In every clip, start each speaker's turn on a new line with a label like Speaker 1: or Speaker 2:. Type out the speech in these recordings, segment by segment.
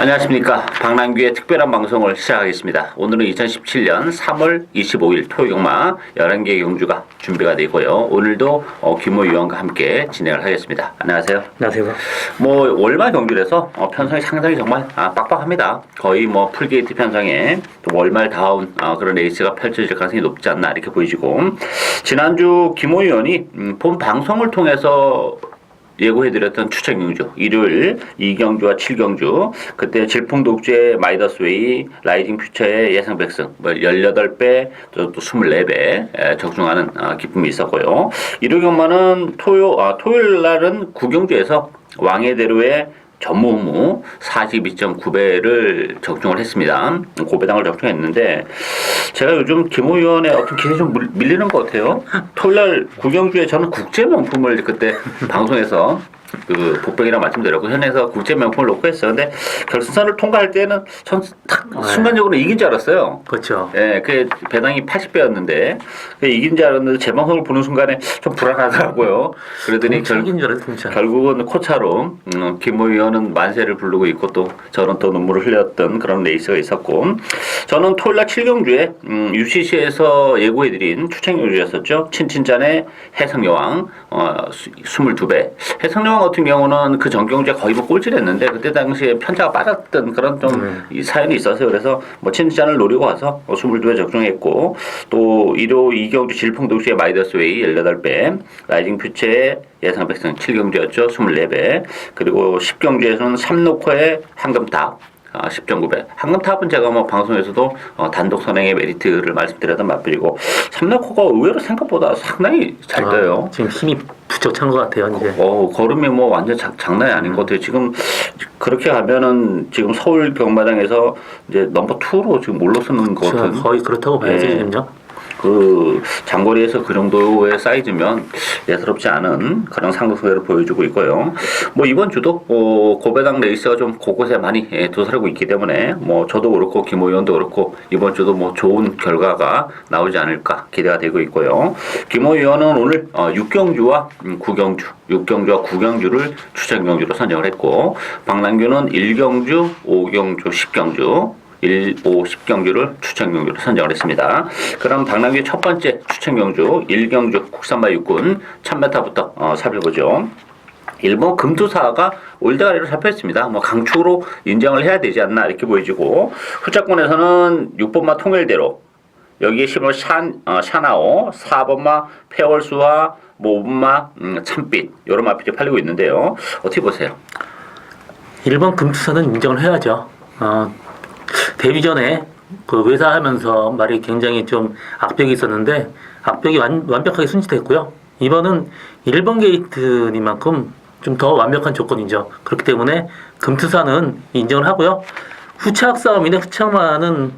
Speaker 1: 안녕하십니까. 박남규의 특별한 방송을 시작하겠습니다. 오늘은 2017년 3월 25일 토요일마 11개 경주가 준비가 되고요. 오늘도 김호 위원과 함께 진행을 하겠습니다. 안녕하세요.
Speaker 2: 안녕하세요.
Speaker 1: 월말 경주라서 편성이 상당히 정말 빡빡합니다. 거의 풀게이트 편성에 월말 다운 그런 레이스가 펼쳐질 가능성이 높지 않나 이렇게 보이시고, 지난주 김호 위원이 본 방송을 통해서 예고해드렸던 추천 경주, 일요일 2경주와 7경주, 그때 질풍독주의 마이더스웨이, 라이징 퓨처의 예상 백승, 18배, 또 24배 적중하는 기쁨이 있었고요. 일요 경마는 토요일 날은 9경주에서 왕의대로의 전무후무 42.9배를 적중을 했습니다. 고배당을 적중했는데, 제가 요즘 김호 의원의 어떤 기세에 좀 밀리는 것 같아요. 토요일날 구경주에 저는 국제명품을 그때 방송에서 복병이랑 말씀드렸고, 현에서 국제명품을 놓고 했어요. 근데 결승선을 통과할 때는 전 순간적으로 이긴 줄 알았어요.
Speaker 2: 그렇죠.
Speaker 1: 예, 그 배당이 80배였는데 이긴 줄 알았는데 제 방송을 보는 순간에 좀 불안하더라고요. 그러더니 결국은 코차로 김호 의원은 만세를 부르고 있고, 또 저는 또 눈물을 흘렸던 그런 레이스가 있었고, 저는 토요일날 7경주에 UCC에서 예고해드린 추천경주였었죠. 친친짠의 해성여왕 22배. 해성여왕 같은 경우는 그 전경주에 거의 꼴찌했는데, 그때 당시에 편차가 빠졌던 그런 좀 사연이 있었어요. 그래서 친친짠을 노리고 와서 22배 적중했고, 또 1호 2경주 질풍독주의 마이더스웨이 18배, 라이징 퓨처의 예상 백승 7경주였죠. 24배. 그리고 10경주에서는 삼노코의 황금탑 10.9배. 황금탑은 제가 방송에서도 단독 선행의 메리트를 말씀드렸던 맛들이고, 삼노코가 의외로 생각보다 상당히 잘 떠요.
Speaker 2: 지금 힘이 부쩍 찬 것 같아요, 이제.
Speaker 1: 걸음이 완전 장난이 아닌 것 같아요. 지금 그렇게 가면은 지금 서울 경마장에서 이제 넘버 2로 지금 올라서는 것 같은.
Speaker 2: 거의 그렇다고 봐야지,
Speaker 1: 네.
Speaker 2: 지금요.
Speaker 1: 장거리에서 그 정도의 사이즈면 예사롭지 않은 그런 상승세를 보여주고 있고요. 이번 주도 고배당 레이스가 좀 곳곳에 많이 도사리고 있기 때문에 저도 그렇고 김호 의원도 그렇고 이번 주도 좋은 결과가 나오지 않을까 기대가 되고 있고요. 김호 의원은 오늘 6경주와 9경주, 6경주와 9경주를 추천 경주로 선정을 했고, 박남규는 1경주, 5경주, 10경주 1, 5, 10경주를 추천경주로 선정을 했습니다. 그럼 박남규의 첫 번째 추천경주 1경주 국산마 육군 1000m부터 살펴보죠. 일본 금투사가 올드가리로 잡혔습니다. 강축으로 인정을 해야 되지 않나 이렇게 보여지고, 후자권에서는 6번마 통일대로, 여기에 10번 샤나오, 4번마 페월수와 5번마 참빛, 이런 마필이 팔리고 있는데요. 어떻게 보세요?
Speaker 2: 일본 금투사는 인정을 해야죠. 데뷔 전에 외사하면서 말이 굉장히 좀 악벽이 있었는데, 악벽이 완벽하게 순치됐고요. 이번은 1번 게이트니만큼 좀 더 완벽한 조건이죠. 그렇기 때문에 금투사는 인정을 하고요. 후착 싸움인데, 후착마는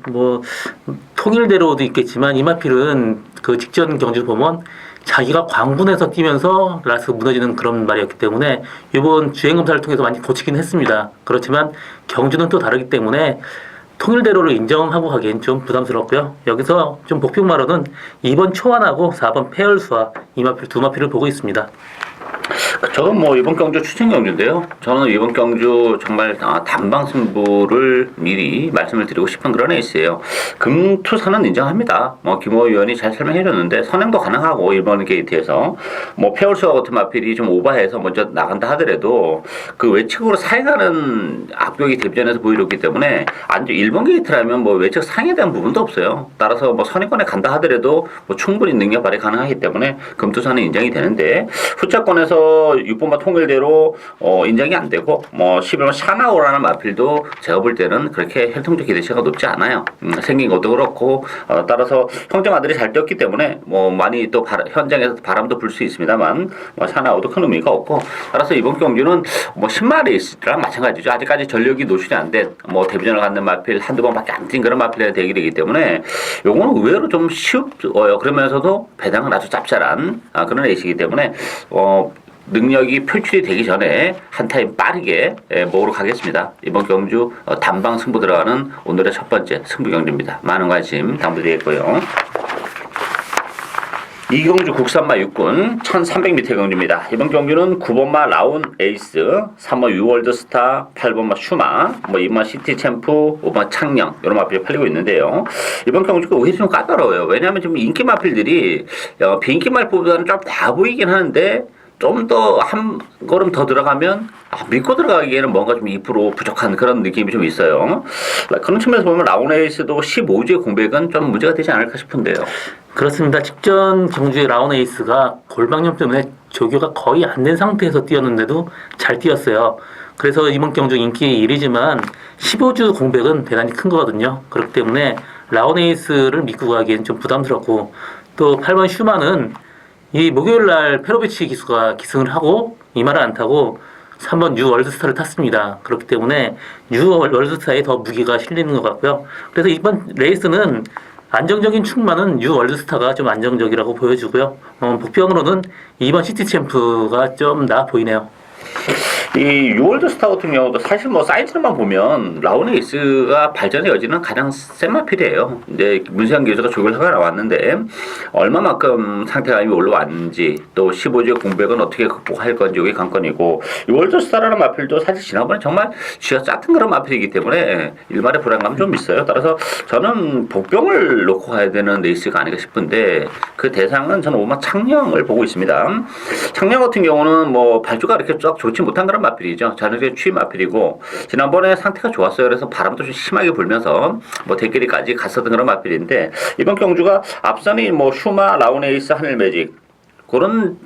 Speaker 2: 통일대로도 있겠지만, 이마필은 그 직전 경주를 보면 자기가 광분에서 뛰면서 라스가 무너지는 그런 말이었기 때문에 이번 주행검사를 통해서 많이 고치긴 했습니다. 그렇지만 경주는 또 다르기 때문에 통일대로를 인정하고 가기엔 좀 부담스럽고요. 여기서 좀 복병마로는 2번 초안하고 4번 페얼수와 이마필 두 마필을 보고 있습니다.
Speaker 1: 저는 이번 경주 추천 경주인데요. 저는 이번 경주 정말 단방 승부를 미리 말씀을 드리고 싶은 그런 에이스예요. 금투사는 인정합니다. 김호 의원이 잘 설명해줬는데 선행도 가능하고, 일본 게이트에서 페어수와 같은 마필이 좀 오버해서 먼저 나간다 하더라도 그 외측으로 사행하는 악벽이 데뷔전에서 보여줬기 때문에 일본 게이트라면 외측 상에 대한 부분도 없어요. 따라서 선행권에 간다 하더라도 충분히 능력 발휘 가능하기 때문에 금투사는 인정이 되는데, 후자권에서 6번마 통일대로 인정이 안 되고, 11번 샤나오라는 마필도 제가 볼 때는 그렇게 혈통적 기대치가 높지 않아요. 생긴 것도 그렇고, 따라서 형제 아들이 잘 뛰었기 때문에 많이 또 현장에서 바람도 불 수 있습니다만, 샤나오도 큰 의미가 없고, 따라서 이번 경주는 10마 레이스랑 마찬가지죠. 아직까지 전력이 노출이 안 된 데뷔전을 갖는 마필 한두 번밖에 안 뛴 그런 마필의 대결이기 때문에 요거는 의외로 좀 쉬워요. 그러면서도 배당은 아주 짭짤한 그런 레이스이기 때문에 능력이 표출이 되기 전에 한 타임 빠르게 모으러 가겠습니다. 이번 경주 단방 승부 들어가는 오늘의 첫 번째 승부 경주입니다. 많은 관심 당부드리겠고요. 이경주 국산마 육군 1300m 경주입니다. 이번 경주는 9번마 라운 에이스, 3번 유월드스타, 8번마 슈마, 2번마 시티챔프, 5번 창녕 이런 마필이 팔리고 있는데요. 이번 경주가 오히려 좀 까다로워요. 왜냐하면 지금 인기 마필들이 비인기 마필보다는 좀 다 보이긴 하는데 좀 더 한 걸음 더 들어가면 믿고 들어가기에는 뭔가 좀 2% 부족한 그런 느낌이 좀 있어요. 그런 측면에서 보면 라운에이스도 15주의 공백은 좀 문제가 되지 않을까 싶은데요.
Speaker 2: 그렇습니다. 직전 경주의 라운에이스가 골반염 때문에 조교가 거의 안 된 상태에서 뛰었는데도 잘 뛰었어요. 그래서 이번 경주 인기 1위지만 15주 공백은 대단히 큰 거거든요. 그렇기 때문에 라운에이스를 믿고 가기엔 좀 부담스럽고, 또 8번 슈마는 이 목요일날 페로비치 기수가 기승을 하고 이마를 안 타고 3번 뉴 월드스타를 탔습니다. 그렇기 때문에 뉴 월드스타에 더 무게가 실리는 것 같고요. 그래서 이번 레이스는 안정적인 충만은 뉴 월드스타가 좀 안정적이라고 보여주고요. 복병으로는 2번 시티챔프가 좀 나아 보이네요.
Speaker 1: 이 유월드스타 같은 경우도 사실 사이즈만 보면 라운에이스가 발전의 여지는 가장 센 마필이에요. 이제 문세영 교수가 조교를 하고 나왔는데 얼마만큼 상태가 이미 올라왔는지, 또 15주의 공백은 어떻게 극복할 건지 이게 관건이고, 유월드스타라는 마필도 사실 지난번에 정말 쥐가 짰던 그런 마필이기 때문에 일말의 불안감이 좀 있어요. 따라서 저는 복병을 놓고 가야 되는 레이스가 아닌가 싶은데, 그 대상은 저는 오마 창녕을 보고 있습니다. 창녕 같은 경우는 발주가 이렇게 쫙 좋지 못한 그런 마필이죠. 자연스럽게 취임 마필이고, 지난번에 상태가 좋았어요. 그래서 바람도 좀 심하게 불면서 대끼리까지 갔었던 그런 마필인데, 이번 경주가 앞선이 슈마, 라운에이스, 하늘매직 그런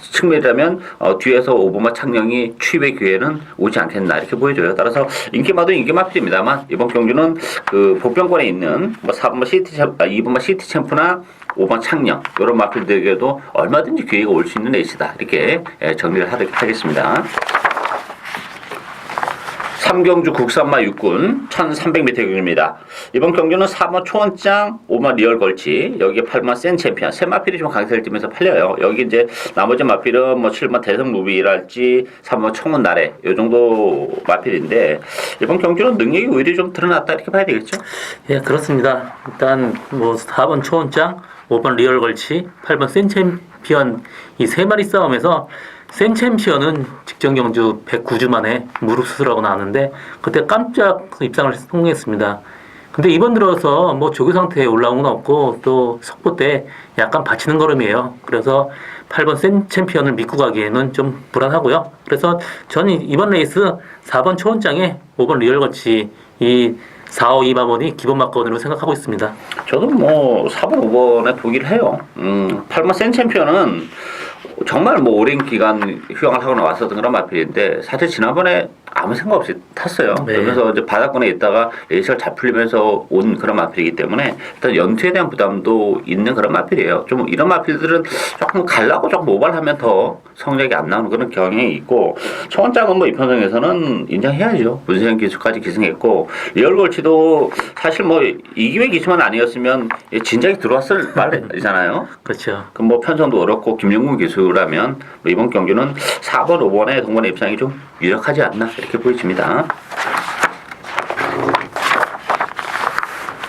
Speaker 1: 측면이라면 뒤에서 오버마 창녕이 취입의 기회는 오지 않겠나 이렇게 보여줘요. 따라서 인기마도 인기마필입니다만 이번 경주는 그 복병권에 있는 4번마 시티챔프, 2번마 시티챔프나 5번 창녕 이런 마필들에게도 얼마든지 기회가 올 수 있는 레이스다 이렇게 정리를 하겠습니다. 삼경주 국산마 육군 1300m 경주입니다. 이번 경주는 4번 초원장, 5번 리얼 걸치, 여기에 8번 센 챔피언, 세 마필이 좀 강세를 띠면서 팔려요. 여기 이제 나머지 마필은 7번 대성 루비랄지, 3번 청원 나래, 요 정도 마필인데, 이번 경주는 능력이 오히려 좀 드러났다 이렇게 봐야 되겠죠?
Speaker 2: 예, 그렇습니다. 일단 4번 초원장, 5번 리얼 걸치, 8번 센 챔피언 이 세 마리 싸움에서 센 챔피언은 직전 경주 109주 만에 무릎 수술하고 나왔는데 그때 깜짝 입상을 성공했습니다. 근데 이번 들어서 조교 상태에 올라온 건 없고 또 속보 때 약간 받치는 걸음이에요. 그래서 8번 센 챔피언을 믿고 가기에는 좀 불안하고요. 그래서 저는 이번 레이스 4번 초원장에 5번 리얼 거치 이 4, 5, 2, 4번이 기본 막건으로 생각하고 있습니다.
Speaker 1: 저도 4번, 5번에 보기를 해요. 8번 센 챔피언은 정말 오랜 기간 휴양을 하고 나왔었던 그런 마필인데 사실 지난번에 아무 생각 없이 탔어요.
Speaker 2: 네.
Speaker 1: 그러면서 이제 바닥권에 있다가 레이스가 잘 풀리면서 온 그런 마필이기 때문에 일단 연투에 대한 부담도 있는 그런 마필이에요. 좀 이런 마필들은 조금 가려고 조금 오발하면 더 성적이 안 나오는 그런 경향이 있고, 초원장은 이 편성에서는 인정해야죠. 문세영 기수까지 기승했고, 리얼걸치도 사실 이기회 기수만 아니었으면 진작에 들어왔을 말이잖아요.
Speaker 2: 그렇죠.
Speaker 1: 그럼 편성도 어렵고 김영gun 기수라면 이번 경기는 4번, 5번의 동반의 입상이 좀 유력하지 않나 이렇게 보여집니다.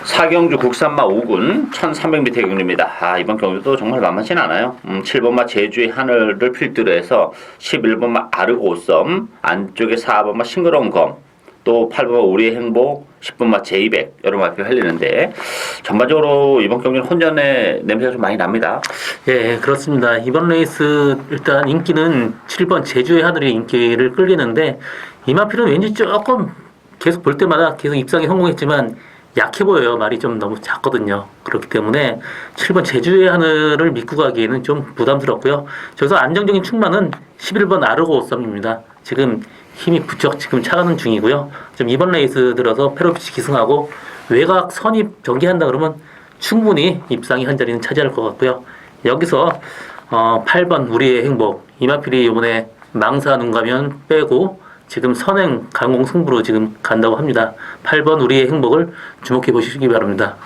Speaker 1: 사경주 국산마 5군 1300m 경주입니다. 이번 경주도 정말 만만치 않아요. 7번마 제주의 하늘을 필두로 해서 11번마 아르고섬, 안쪽에 4번마 싱그러운 검, 또 8번마 우리의 행복, 10번마 제200 여러 마필이 흘리는데 전반적으로 이번 경기는 혼전의 냄새가 좀 많이 납니다.
Speaker 2: 예, 그렇습니다. 이번 레이스 일단 인기는 7번 제주의 하늘이 인기를 끌리는데 이 마필은 왠지 조금 계속 볼 때마다 계속 입상에 성공했지만 약해 보여요. 말이 좀 너무 작거든요. 그렇기 때문에 7번 제주의 하늘을 믿고 가기에는 좀 부담스럽고요. 저기서 안정적인 충만은 11번 아르고 썸입니다. 지금 힘이 부쩍 지금 차가는 중이고요. 좀 이번 레이스 들어서 페로비치 기승하고 외곽 선입 전개한다 그러면 충분히 입상이 한 자리는 차지할 것 같고요. 여기서 8번 우리의 행복 이마필이 이번에 망사 눈가면 빼고 지금 선행 강공 승부로 지금 간다고 합니다. 8번 우리의 행복을 주목해 보시기 바랍니다.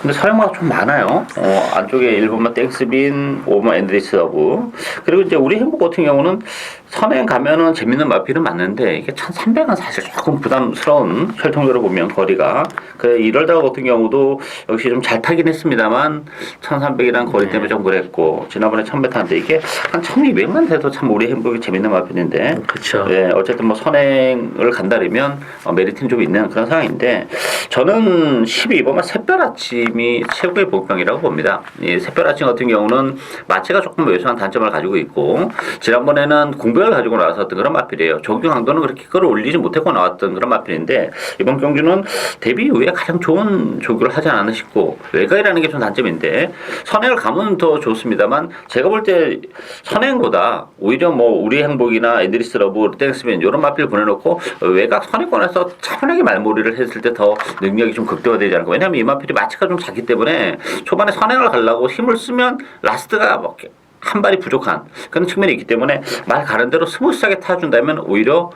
Speaker 1: 근데 사용마가 좀 많아요. 안쪽에 1번만 땡스빈, 5번 앤드리스 러브. 그리고 이제 우리 행복 같은 경우는 선행 가면은 재밌는 마필은 맞는데 이게 1300은 사실 조금 부담스러운 혈통적으로 보면 거리가. 그래 이럴다가 같은 경우도 역시 좀 잘 타긴 했습니다만 1300이란 거리 때문에 좀 그랬고 지난번에 1000m인데 이게 한 1200만 돼도 참 우리 행복이 재밌는 마필인데.
Speaker 2: 그렇죠.
Speaker 1: 예, 어쨌든 뭐 선행을 간다면 메리트는 좀 있는 그런 상황인데 저는 12번만 샛별 아침이 최고의 복병이라고 봅니다. 이 샛별 아침 같은 경우는 마체가 조금 왜소한 단점을 가지고 있고 지난번에는 공백을 가지고 나왔었던 그런 마필이에요. 적용 강도는 그렇게 끌어올리지 못하고 나왔던 그런 마필인데 이번 경주는 데뷔 이후에 가장 좋은 조교를 하지 않았나 싶고 외곽이라는 게 좀 단점인데 선행을 가면 더 좋습니다만 제가 볼 때 선행보다 오히려 뭐 우리 행복이나 에드리스 러브, 땡스맨 이런 마필 보내놓고 외곽 선행권에서 차분하게 말몰이를 했을 때 더 능력이 좀 극대화되지 않을까. 왜냐하면 이 마필이 마취가 좀 작기 때문에 초반에 선행을 가려고 힘을 쓰면 라스트가 뭐 한 발이 부족한 그런 측면이 있기 때문에 말 가는 대로 스무스하게 타준다면 오히려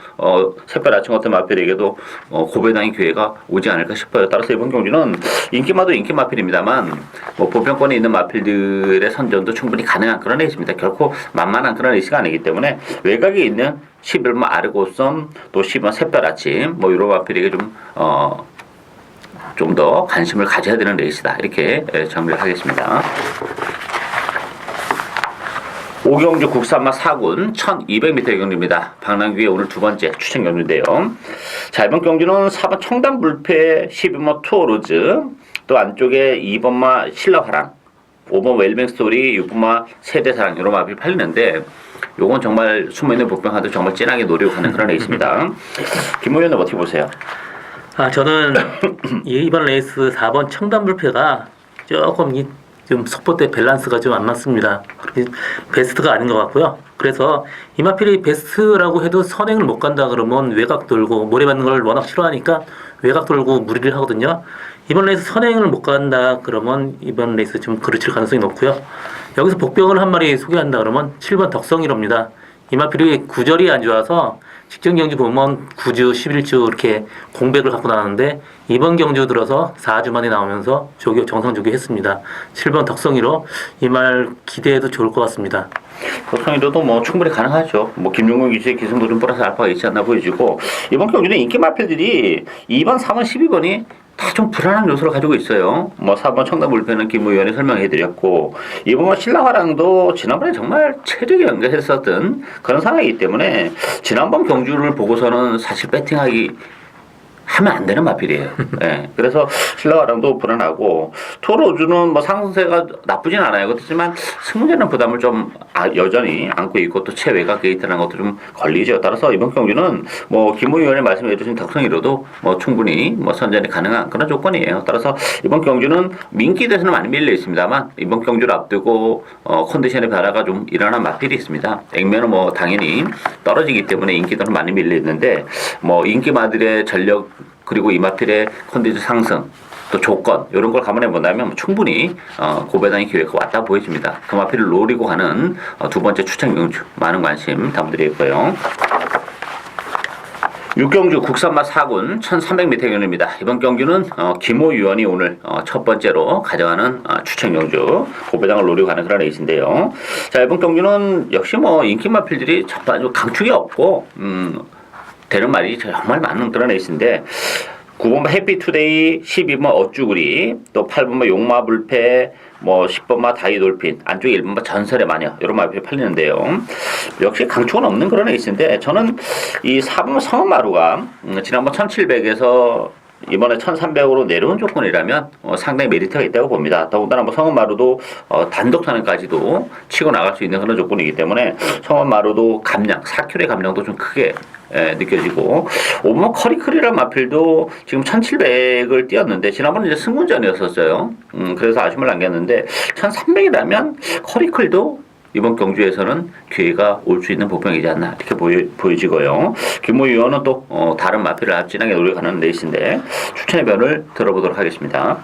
Speaker 1: 샛별 아침 같은 마필에게도 고배당의 기회가 오지 않을까 싶어요. 따라서 이번 경주는 인기마도 인기 마필입니다만 뭐 보편권에 있는 마필들의 선전도 충분히 가능한 그런 레이스입니다. 결코 만만한 그런 레이스가 아니기 때문에 외곽에 있는 11번 아르고썸 또 10번 샛별 아침 뭐 이런 마필에게 좀 더 관심을 가져야 되는 레이스다. 이렇게 정리를 하겠습니다. 오경주 국산마 4군 1200m 경주입니다. 방랑규의 오늘 두 번째 추천 경주인데요. 자, 이번 경주는 4번 청담불패 12번 투어로즈 또 안쪽에 2번마 신라화랑 5번 웰빙스토리 6번마 세대사랑 이런 마필이 팔리는데 요건 정말 숨어있는 복병한테 정말 진하게 노력하는 그런 레이스입니다. 김 의원은 어떻게 보세요?
Speaker 2: 저는 이번 레이스 4번 청담불패가 조금 좀 속보 때 밸런스가 좀 안 맞습니다. 그렇게 베스트가 아닌 것 같고요. 그래서 이마필이 베스트라고 해도 선행을 못 간다 그러면 외곽 돌고 모래 받는 걸 워낙 싫어하니까 외곽 돌고 무리를 하거든요. 이번 레이스 선행을 못 간다 그러면 이번 레이스 좀 그르칠 가능성이 높고요. 여기서 복병을 한 마리 소개한다 그러면 7번 덕성이럽니다. 이마필이 구절이 안 좋아서 직전 경주 보면 9주, 11주 이렇게 공백을 갖고 나왔는데 이번 경주 들어서 4주 만에 나오면서 정상 조교했습니다. 7번 덕성이로 이 말 기대해도 좋을 것 같습니다.
Speaker 1: 덕성이로도 뭐 충분히 가능하죠. 뭐 김용근 기수의 기승도전 플러스 알파가 있지 않나 보여지고 이번 경주는 인기 마필들이 2번, 4번, 12번이 다 좀 불안한 요소를 가지고 있어요. 뭐 4번 청담불패는 김 의원이 설명해드렸고 2번 신라화랑도 지난번에 정말 체력이 연결했었던 그런 상황이기 때문에 지난번 경주를 보고서는 사실 배팅하기 하면 안 되는 마필이에요. 예. 그래서 신라화랑도 불안하고 토로주는 뭐 상승세가 나쁘진 않아요. 그렇지만 승무제는 부담을 좀 여전히 안고 있고 또 최외곽 게이트라는 것도 좀 걸리죠. 따라서 이번 경주는 뭐 김 의원이 말씀해 주신 덕성이로도 뭐 충분히 뭐 선전이 가능한 그런 조건이에요. 따라서 이번 경주는 민기대에서는 많이 밀려 있습니다만 이번 경주를 앞두고 컨디션의 변화가 좀 일어난 마필이 있습니다. 액면은 뭐 당연히 떨어지기 때문에 인기도는 많이 밀려 있는데 뭐 인기마들의 전력 그리고 이 마필의 컨디션 상승 또 조건 이런 걸 감안해 본다면 충분히 고배당의 기회가 왔다 보여집니다. 그 마필을 노리고 가는 두 번째 추천 경주 많은 관심 담드리고요. 6경주 국산마 4군 1300m 경주입니다. 이번 경주는 김호 의원이 오늘 첫 번째로 가져가는 추천 경주 고배당을 노리고 가는 그런 레이스인데요. 자, 이번 경주는 역시 뭐 인기 마필들이 전반적으로 강축이 없고 되는 말이 정말 많은 그런 레이스인데 9번마 해피투데이, 12번마 어쭈구리, 또 8번마 용마불패, 뭐 10번마 다이돌핀, 안쪽에 1번마 전설의 마녀 이런 마필이 팔리는데요. 역시 강축은 없는 그런 레이스인데 저는 이 4번마 성은마루가 지난번 1700에서 이번에 1300으로 내려온 조건이라면 상당히 메리트가 있다고 봅니다. 더군다나 뭐 성은마루도 단독 타는까지도 치고 나갈 수 있는 그런 조건이기 때문에 성은마루도 감량, 4킬의 감량도 좀 크게 느껴지고 5번 커리클이라는 마필도 지금 1700을 뛰었는데 지난번에 이제 승문전이었었어요. 그래서 아쉬움을 남겼는데 1300이라면 커리클도 이번 경주에서는 기회가 올 수 있는 복병이지 않나 이렇게 보여지고요. 김모 의원은 또 다른 마필을 앞진하게 노력하는 레이스인데 추천의 변을 들어보도록 하겠습니다.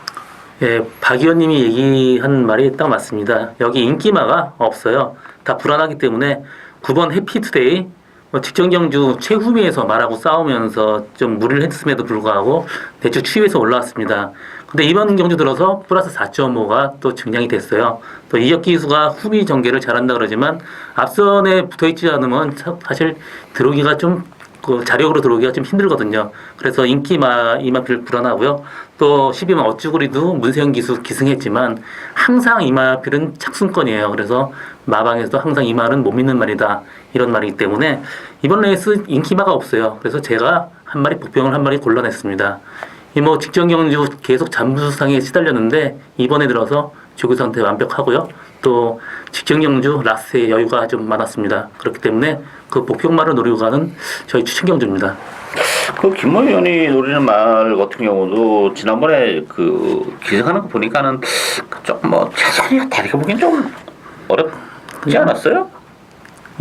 Speaker 2: 예, 박 의원님이 얘기한 말이 딱 맞습니다. 여기 인기마가 없어요. 다 불안하기 때문에 9번 해피투데이, 직전 경주 최후미에서 말하고 싸우면서 좀 무리를 했음에도 불구하고 대충 추입해서 올라왔습니다. 근데 이번 경주 들어서 플러스 4.5가 또 증량이 됐어요. 또 이적 기수가 후미 전개를 잘한다 그러지만 앞선에 붙어 있지 않으면 사실 들어오기가 좀 자력으로 들어오기가 좀 힘들거든요. 그래서 이마필 불안하고요. 또 12만 어쭈구리도 문세영 기수 기승했지만 항상 이마필은 착순권이에요. 그래서 마방에서도 항상 이마는 못 믿는 말이다. 이런 말이기 때문에 이번 레이스 인기마가 없어요. 그래서 제가 한 마리 복병을 한 마리 골라냈습니다. 이 뭐 직전 경주 계속 잠수상에 시달렸는데 이번에 들어서 조교 상태 완벽하고요. 또 직전 경주 라스트에 여유가 좀 많았습니다. 그렇기 때문에 그 복병말을 노리고 가는 저희 추천 경주입니다.
Speaker 1: 그 김모 의원이 노리는 말 같은 경우도 지난번에 그 기승하는 거 보니까는 조금 뭐 최선이가 다르게 보기엔 좀 어렵지 않았어요?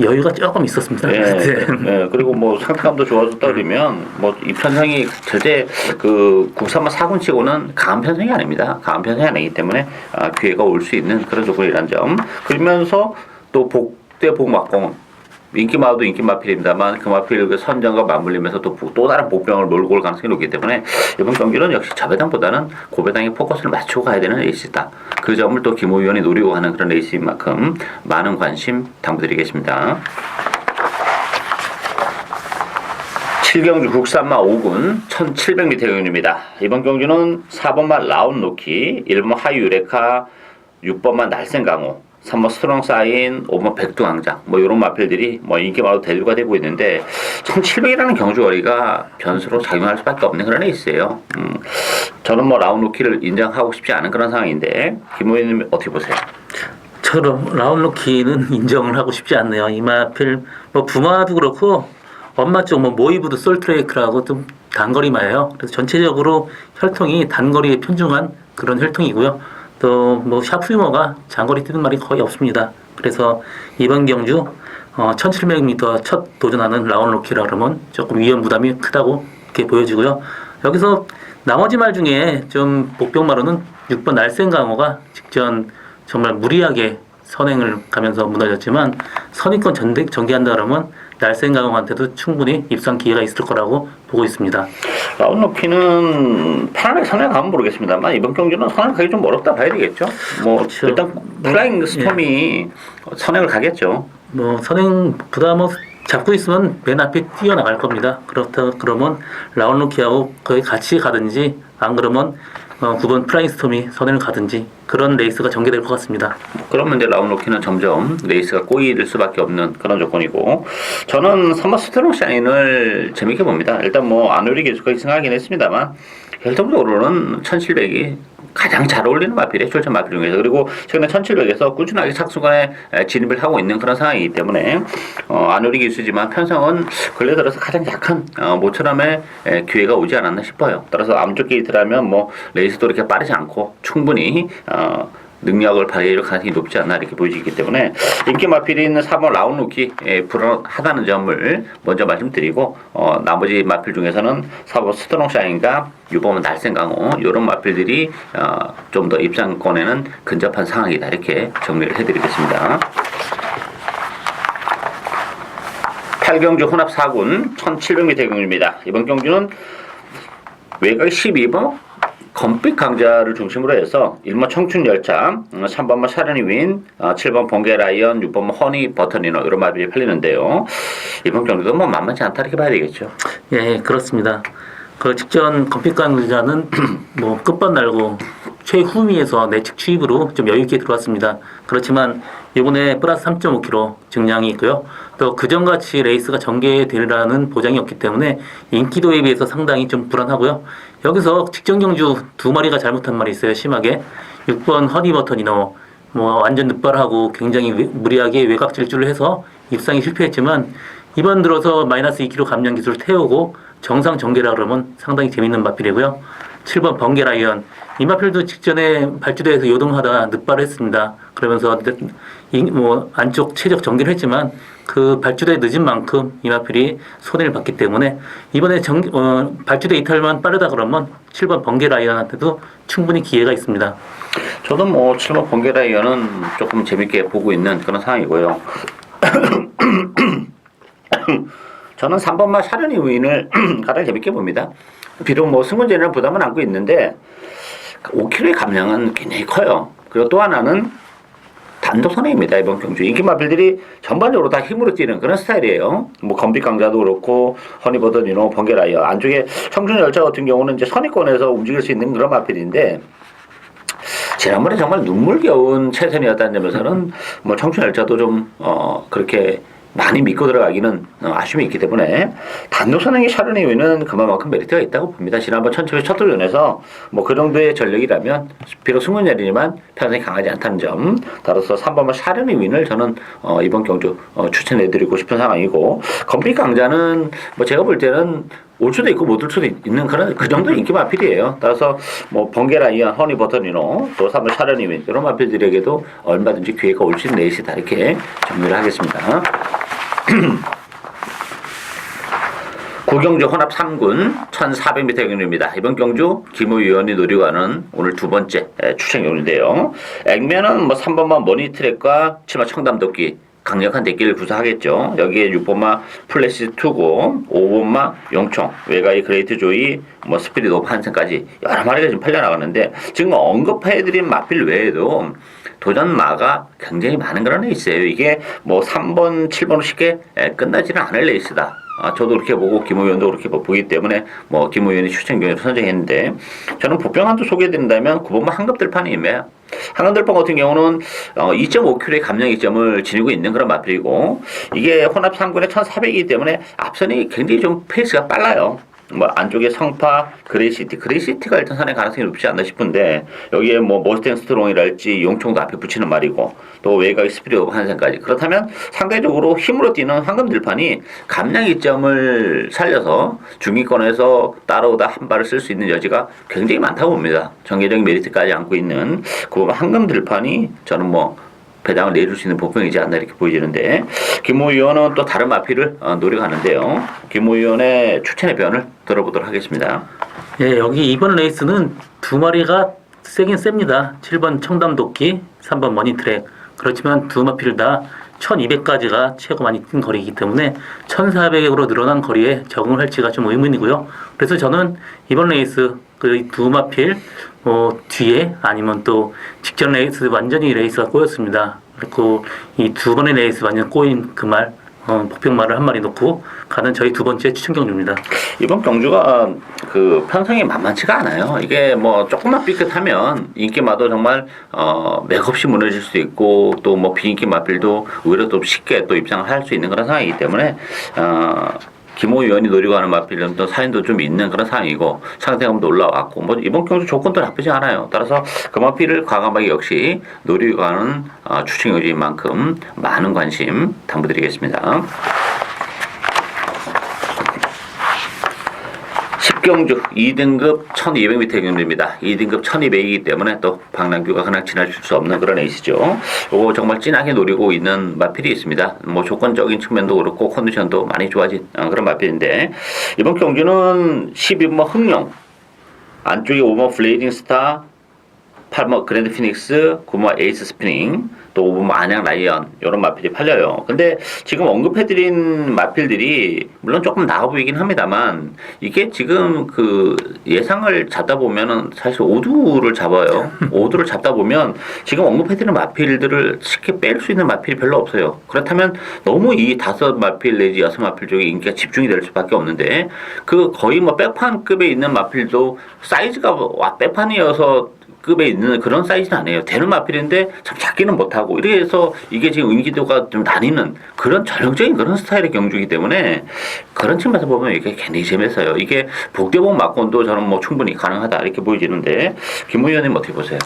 Speaker 2: 여유가 조금 있었습니다.
Speaker 1: 예, 예, 그리고 뭐 상태감도 좋아졌다 그러면 뭐 이 편성이 절대 그 국산만 사군치고는 강한 편성이 아닙니다. 강한 편성이 아니기 때문에 기회가 올 수 있는 그런 조건이라는 점. 그러면서 또 복대 복막공 인기마도 인기마필입니다만 그 마필 그 선정과 맞물리면서 또 다른 복병을 몰고 올 가능성이 높기 때문에 이번 경기는 역시 저배당보다는 고배당에 포커스를 맞추고 가야 되는 레이스다. 그 점을 또 김호 의원이 노리고 가는 그런 레이스인 만큼 많은 관심 당부드리겠습니다. 7경주 국산마 5군 1700m 경주입니다. 이번 경주는 4번마 라운로키, 1번 하유레카, 6번마 날쌘강호, 3번 스트롱사인, 5번 백두강장 뭐 이런 마필들이 뭐 인기마로 대두가 되고 있는데 1700이라는 경주거리가 변수로 작용할 수밖에 없는 그런 레이스예요. 저는 뭐 라운로키를 인정하고 싶지 않은 그런 상황인데 김 의원님 어떻게 보세요?
Speaker 2: 저는 라운로키는 인정을 하고 싶지 않네요. 이 마필 뭐 부마도 그렇고 엄마 쪽 뭐 모이브도 솔트레이크라고 좀 단거리마예요. 그래서 전체적으로 혈통이 단거리에 편중한 그런 혈통이고요. 또 뭐 샤프유머가 장거리 뛰는 말이 거의 없습니다. 그래서 이번 경주 1700m 첫 도전하는 라운로키라 그러면 조금 위험 부담이 크다고 이렇게 보여지고요. 여기서 나머지 말 중에 좀 복병마로는 6번 날쌘강호가 직전 정말 무리하게 선행을 가면서 무너졌지만 선입권 전개한다 그러면 날쌘강호한테도 충분히 입상 기회가 있을 거라고 보고 있습니다.
Speaker 1: 라운로키는 편하게 선행 가면 모르겠습니다만 이번 경주는 선행 가기 좀 어렵다 봐야 되겠죠. 뭐
Speaker 2: 그렇죠.
Speaker 1: 일단 플라잉 스톰이 선행을 가겠죠.
Speaker 2: 뭐 선행보다 뭐 잡고 있으면 맨 앞에 뛰어나갈 겁니다. 그렇다 그러면 라운로키하고 거의 같이 가든지 안 그러면 9번 플라잉 스톰이 선행을 가든지 그런 레이스가 전개될 것 같습니다.
Speaker 1: 그러면 이제 라운로키는 점점 레이스가 꼬일 수밖에 없는 그런 조건이고 저는 3번 스트롱샤인을 재밌게 봅니다. 일단 뭐 안우리 계속하게 생각하긴 했습니다만 혈통적으로는 1700이 가장 잘 어울리는 마필이에요. 출전 마필 중에서. 그리고 최근에 1700에서 꾸준하게 착수간에 진입을 하고 있는 그런 상황이기 때문에 안우리 기수지만 편성은 근래 들어서 가장 약한 모처럼의 기회가 오지 않았나 싶어요. 따라서 암쪽 게이트라면 뭐 레이스도 이렇게 빠르지 않고 충분히 능력을 발휘할 가능성이 높지 않나 이렇게 보여지기 때문에 인기 마필이 있는 4번 라운루키 불안하다는 점을 먼저 말씀드리고 나머지 마필 중에서는 4번 스트롱샤인과 6번 날쌘강호 이런 마필들이 좀 더 입상권에는 근접한 상황이다 이렇게 정리를 해드리겠습니다. 8경주 혼합 4군 1700m 경주입니다. 이번 경주는 외곽 12번 검빛 강자를 중심으로 해서 1번 청춘열차, 3번만 샤르니 윈, 7번 번개 라이언, 6번 허니 버터니너 이런 마필이 팔리는데요. 이번 경기도 뭐 만만치 않다 이렇게 봐야 되겠죠.
Speaker 2: 예, 그렇습니다. 그 직전 검빛 강자는 뭐 끝번 날고 최후미에서 내측 추입으로 좀 여유 있게 들어왔습니다. 그렇지만 이번에 플러스 3.5kg 증량이 있고요. 또 그전같이 레이스가 전개되리라는 보장이 없기 때문에 인기도에 비해서 상당히 좀 불안하고요. 여기서 직전 경주 두 마리가 잘못한 말이 있어요. 심하게 6번 허니버터니너 뭐 완전 늑발하고 굉장히 무리하게 외곽 질주를 해서 입상이 실패했지만 이번 들어서 마이너스 2kg 감량 기술을 태우고 정상 전개라 그러면 상당히 재밌는 마필이고요. 7번 번개 라이언 이 마필도 직전에 발주대에서 요동하다 늑발을 했습니다. 그러면서 뭐 안쪽 최적 전개를 했지만 그 발주대 늦은 만큼 이 마필이 손해를 봤기 때문에 이번에 발주대 이탈만 빠르다 그러면 7번 번개 라이언한테도 충분히 기회가 있습니다.
Speaker 1: 저도 뭐 7번 번개 라이언은 조금 재밌게 보고 있는 그런 상황이고요. 저는 3번마 샤르니 우인을 가장 재밌게 봅니다. 비록 뭐 승부전이라는 부담은 안고 있는데 5kg의 감량은 굉장히 커요. 그리고 또 하나는 단독 선행입니다. 이번 경주 인기 마필들이 전반적으로 다 힘으로 뛰는 그런 스타일이에요. 뭐 건비 강자도 그렇고 허니버더 유노 번개라이어 안쪽에 청춘 열차 같은 경우는 이제 선의권에서 움직일 수 있는 그런 마필인데 지난번에 정말 눈물겨운 체선이었다는 점에서는 뭐 청춘 열차도 좀 그렇게 많이 믿고 들어가기는 아쉬움이 있기 때문에 단독 선행의 샤르니우는 그만큼 메리트가 있다고 봅니다. 지난번 1700 첫 도전에서 뭐 그 정도의 전력이라면 비록 승문열이지만 편성이 강하지 않다는 점. 따라서 3번만 샤르니우를 저는 이번 경주 추천해드리고 싶은 상황이고 건비 강자는 뭐 제가 볼 때는 올 수도 있고 못 올 수도 있는 그런 그 정도 인기 마필이에요. 따라서 뭐 번개라이언, 허니버터니노 또 3번 샤르니우 이런 마필들에게도 얼마든지 기회가 올 수 있는 레이스다 이렇게 정리를 하겠습니다. 구경주 혼합 3군 1400m 경주입니다. 이번 경주 김우 위원이 노리고 가는 오늘 두 번째 추천 경주인데요. 액면은 뭐 3번마 머니트랙과 치마 청담도끼 강력한 대끼를 구사하겠죠. 여기에 6번마 플래시 투고 5번마 용총 외가의 그레이트 조이 뭐 스피릿 오브 한승까지 여러 마리가 지금 팔려나가는데 지금 언급해드린 마필 외에도 도전마가 굉장히 많은 그런 레이스예요. 이게 뭐 3번, 7번으로 쉽게 끝나지는 않을 레이스다. 저도 그렇게 보고 김호 의원도 그렇게 보기 때문에 뭐 김호 의원이 추천 경우를 선정했는데 저는 보병한도 소개해드린다면 9번만 한급들판이에요. 한급들판 같은 경우는 2.5kg의 감량 이점을 지니고 있는 그런 마필이고 이게 혼합 3군의 1400이기 때문에 앞선이 굉장히 좀 페이스가 빨라요. 뭐 안쪽에 성파, 그레이시티가 일단 선행 가능성이 높지 않나 싶은데 여기에 뭐 머스탱 스트롱이랄지 용총도 앞에 붙이는 말이고 또 외곽의 스피릿 오브 한생까지 그렇다면 상대적으로 힘으로 뛰는 황금들판이 감량 이점을 살려서 중위권에서 따라오다 한 발을 쓸 수 있는 여지가 굉장히 많다고 봅니다. 전개적인 메리트까지 안고 있는 그 황금들판이 저는 뭐 배당을 내줄 수 있는 보병이지 않나 이렇게 보여지는데 김모 의원은 또 다른 마필을 노려가는데요. 김모 의원의 추천의 변을 들어보도록 하겠습니다.
Speaker 2: 예, 여기 이번 레이스는 두 마리가 세긴 셉니다. 7번 청담도끼, 3번 머니트랙. 그렇지만 두 마필 다 1200까지가 최고 많이 뛴 거리이기 때문에 1400으로 늘어난 거리에 적응을 할지가 좀 의문이고요. 그래서 저는 이번 레이스 그 두 마필 뒤에 아니면 또 직전 레이스 완전히 레이스가 꼬였습니다. 그리고 이 두 번의 레이스 완전 꼬인 그 말 복병말을 한 마리 놓고 가는 저희 두 번째 추천 경주입니다.
Speaker 1: 이번 경주가 그 편성이 만만치가 않아요. 이게 뭐 조금만 삐끗하면 인기마도 정말 맥없이 무너질 수도 있고 또 뭐 비인기 마필도 오히려 또 쉽게 또 입장을 할 수 있는 그런 상황이기 때문에 김호 의원이 노리고 하는 마필은 또 사인도 좀 있는 그런 상황이고 상대감도 올라왔고 뭐 이번 경주 조건도 나쁘지 않아요. 따라서 그 마필을 과감하게 역시 노리고 가는 추천 경주인 만큼 많은 관심 당부드리겠습니다. 10경주 2등급 1200m 경주입니다. 2등급 1200이기 때문에 또 박남규가 그냥 지나칠 수 없는 그런 에이스죠. 요거 정말 진하게 노리고 있는 마필이 있습니다. 뭐 조건적인 측면도 그렇고 컨디션도 많이 좋아진 그런 마필인데 이번 경주는 12번 흥룡 안쪽에 5번 블레이딩 스타 8번 그랜드 피닉스 9번 에이스 스피닝 또 5번 안양 라이언 이런 마필이 팔려요. 근데 지금 언급해드린 마필들이 물론 조금 나아 보이긴 합니다만 이게 지금 그 예상을 잡다 보면은 사실 오두를 잡아요. 오두를 잡다 보면 지금 언급해드린 마필들을 쉽게 뺄 수 있는 마필이 별로 없어요. 그렇다면 너무 이 5마필 내지 6마필 쪽에 인기가 집중이 될 수밖에 없는데 그 거의 뭐 백판급에 있는 마필도 사이즈가 백판이어서 급에 있는 그런 사이즈는 아니에요. 되는 마필인데 참 작기는 못하고 이렇게 해서 이게 지금 인기도가 좀 나뉘는 그런 전형적인 그런 스타일의 경주이기 때문에 그런 측면에서 보면 이게 굉장히 재밌어요. 이게 복대복 막권도 저는 뭐 충분히 가능하다 이렇게 보여지는데 김 의원님 어떻게 보세요?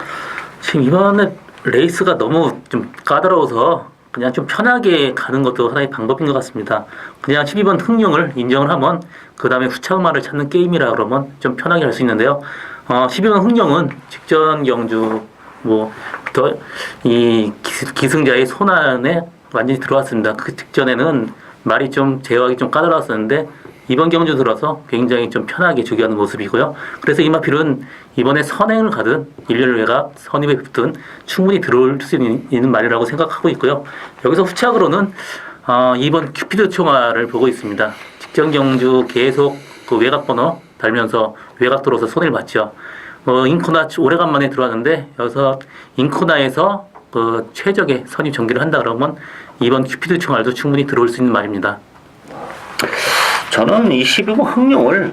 Speaker 2: 지금 이번에 레이스가 너무 좀 까다로워서 그냥 좀 편하게 가는 것도 하나의 방법인 것 같습니다. 그냥 12번 흥룡을 인정을 하면 그 다음에 후차음화를 찾는 게임이라 그러면 좀 편하게 할 수 있는데요. 12번 흥룡은 직전 경주 이 기승자의 손안에 완전히 들어왔습니다. 그 직전에는 말이 좀 제어하기 좀 까다로웠었는데 이번 경주 들어서 굉장히 좀 편하게 주기하는 모습이고요. 그래서 이 마필은 이번에 선행을 가든 일렬 외곽 선입에 붙든 충분히 들어올 수 있는 말이라고 생각하고 있고요. 여기서 후착으로는 2번 큐피드 총알을 보고 있습니다. 직전 경주 계속 그 외곽 번호 달면서 외곽 들어서 손해를 봤죠. 인코나 오래간만에 들어왔는데 여기서 인코나에서 그 최적의 선입 전개를 한다 그러면 이번 큐피드 총알도 충분히 들어올 수 있는 말입니다.
Speaker 1: 저는 이 12번 흥룡을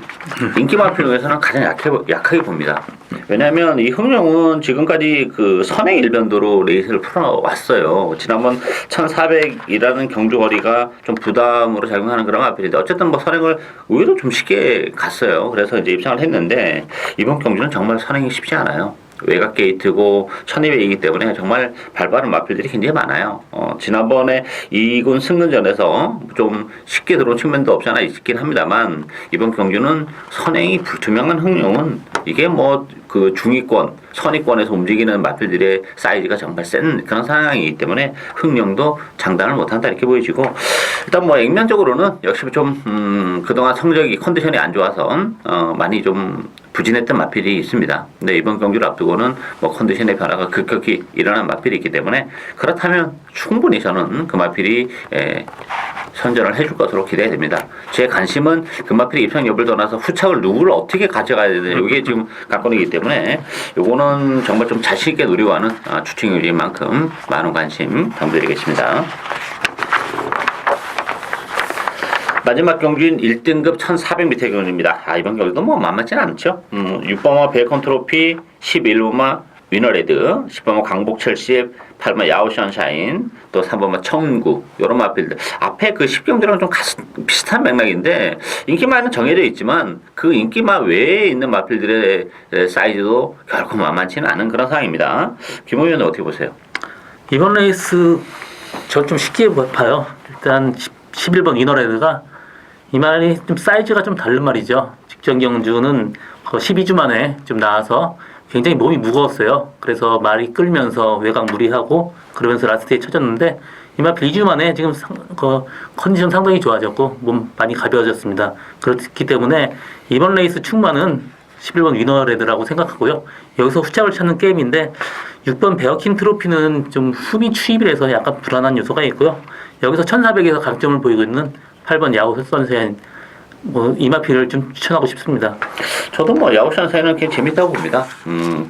Speaker 1: 인기 마필용에서는 가장 약하게 봅니다. 왜냐하면 이 흥룡은 지금까지 그 선행 일변도로 레이스를 풀어왔어요. 지난번 1400이라는 경주 거리가 좀 부담으로 작용하는 그런 마필인데 어쨌든 뭐 선행을 의외로 좀 쉽게 갔어요. 그래서 이제 입상을 했는데 이번 경주는 정말 선행이 쉽지 않아요. 외곽 게이트고 1200이기 때문에 정말 발빠른 마필들이 굉장히 많아요. 지난번에 이군 승근전에서 좀 쉽게 들어온 측면도 없지 않아 있긴 합니다만 이번 경주는 선행이 불투명한 흥룡은 이게 뭐 그 중위권, 선위권에서 움직이는 마필들의 사이즈가 정말 센 그런 상황이기 때문에 흥룡도 장담을 못한다 이렇게 보여지고 일단 뭐 액면적으로는 역시 좀 그동안 성적이 컨디션이 안 좋아서 많이 좀 부진했던 마필이 있습니다. 근데 이번 경기를 앞두고는 뭐 컨디션의 변화가 급격히 일어난 마필이 있기 때문에 그렇다면 충분히 저는 그 마필이 선전을 해줄 것으로 기대됩니다. 제 관심은 그 마필의 입상 여부를 떠나서 후착을 누구를 어떻게 가져가야 되느냐 이게 지금 관건이기 때문에 요거는 정말 좀 자신 있게 노리고 하는 주팅률인 만큼 많은 관심 부탁드리겠습니다. 마지막 경주인 1등급 1400m 경주입니다. 이번 경주도 뭐 만만치는 않죠. 6번마 베이컨 트로피, 11번마 위너레드, 10번마 강복 첼시, 8번마 야오션샤인, 또 3번마 청구 이런 마필들. 앞에 그 10경주랑 좀 비슷한 맥락인데 인기마는 정해져 있지만 그 인기마 외에 있는 마필들의 사이즈도 결코 만만치는 않은 그런 상황입니다. 김호 의원은 어떻게 보세요?
Speaker 2: 이번 레이스 전 좀 쉽게 봐요. 일단 11번 위너레드가 이 말이 좀 사이즈가 좀 다른 말이죠. 직전 경주는 12주 만에 좀 나와서 굉장히 몸이 무거웠어요. 그래서 말이 끌면서 외곽 무리하고 그러면서 라스트에 쳐졌는데 이 말 2주 만에 지금 컨디션 상당히 좋아졌고 몸 많이 가벼워졌습니다. 그렇기 때문에 이번 레이스 충만은 11번 위너레드라고 생각하고요. 여기서 후착을 찾는 게임인데 6번 베어킨 트로피는 좀 후미 추입이라서 약간 불안한 요소가 있고요. 여기서 1400에서 강점을 보이고 있는 8번 야후 선수의 이마피를 좀 추천하고 싶습니다.
Speaker 1: 저도 뭐 야오션사이는 굉장히 재밌다고 봅니다.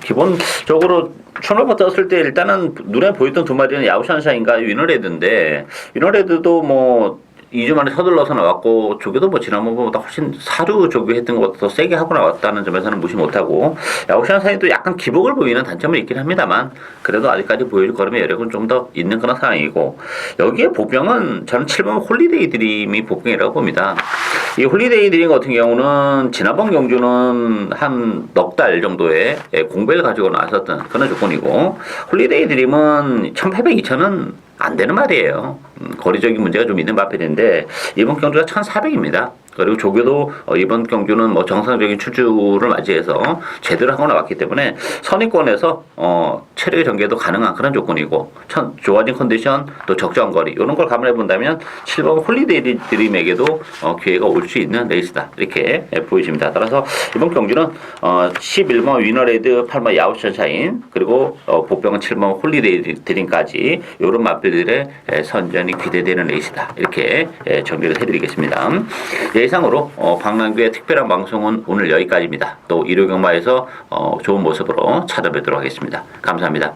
Speaker 1: 기본적으로 처음에 떴을 때 일단은 눈에 보였던 두 마리는 야오션사인과 위너레드인데 위너레드도 뭐 2주 만에 서둘러서 나왔고 조교도 뭐 지난번보다 훨씬 사주 조교했던 것보다 더 세게 하고 나왔다는 점에서는 무시 못하고 야오션사이도 약간 기복을 보이는 단점은 있긴 합니다만 그래도 아직까지 보여줄 걸음의 여력은 좀 더 있는 그런 상황이고 여기에 보병은 저는 7번 홀리데이 드림이 보병이라고 봅니다. 이 홀리데이 드림 같은 경우는 지난번 경주는 한 넉 달 정도의 공백을 가지고 나왔었던 그런 조건이고 홀리데이 드림은 1800, 2000은 안 되는 말이에요. 거리적인 문제가 좀 있는 마필인데 이번 경주가 1400입니다. 그리고 조교도 이번 경주는 뭐 정상적인 출주를 맞이해서 제대로 하고 나왔기 때문에 선의권에서 체력의 전개도 가능한 그런 조건이고 좋아진 컨디션 또 적정 거리 이런 걸 감안해 본다면 7번 홀리데이 드림에게도 기회가 올 수 있는 레이스다 이렇게 보여집니다. 따라서 이번 경주는 11번 위너레드 8번 야우션샤인 그리고 보병은 7번 홀리데이 드림까지 이런 마필들의 선전이 기대되는 레이스다 이렇게 정리를 해드리겠습니다. 이상으로 박남규의 특별한 방송은 오늘 여기까지입니다. 또 일요경마에서 좋은 모습으로 찾아뵙도록 하겠습니다. 감사합니다.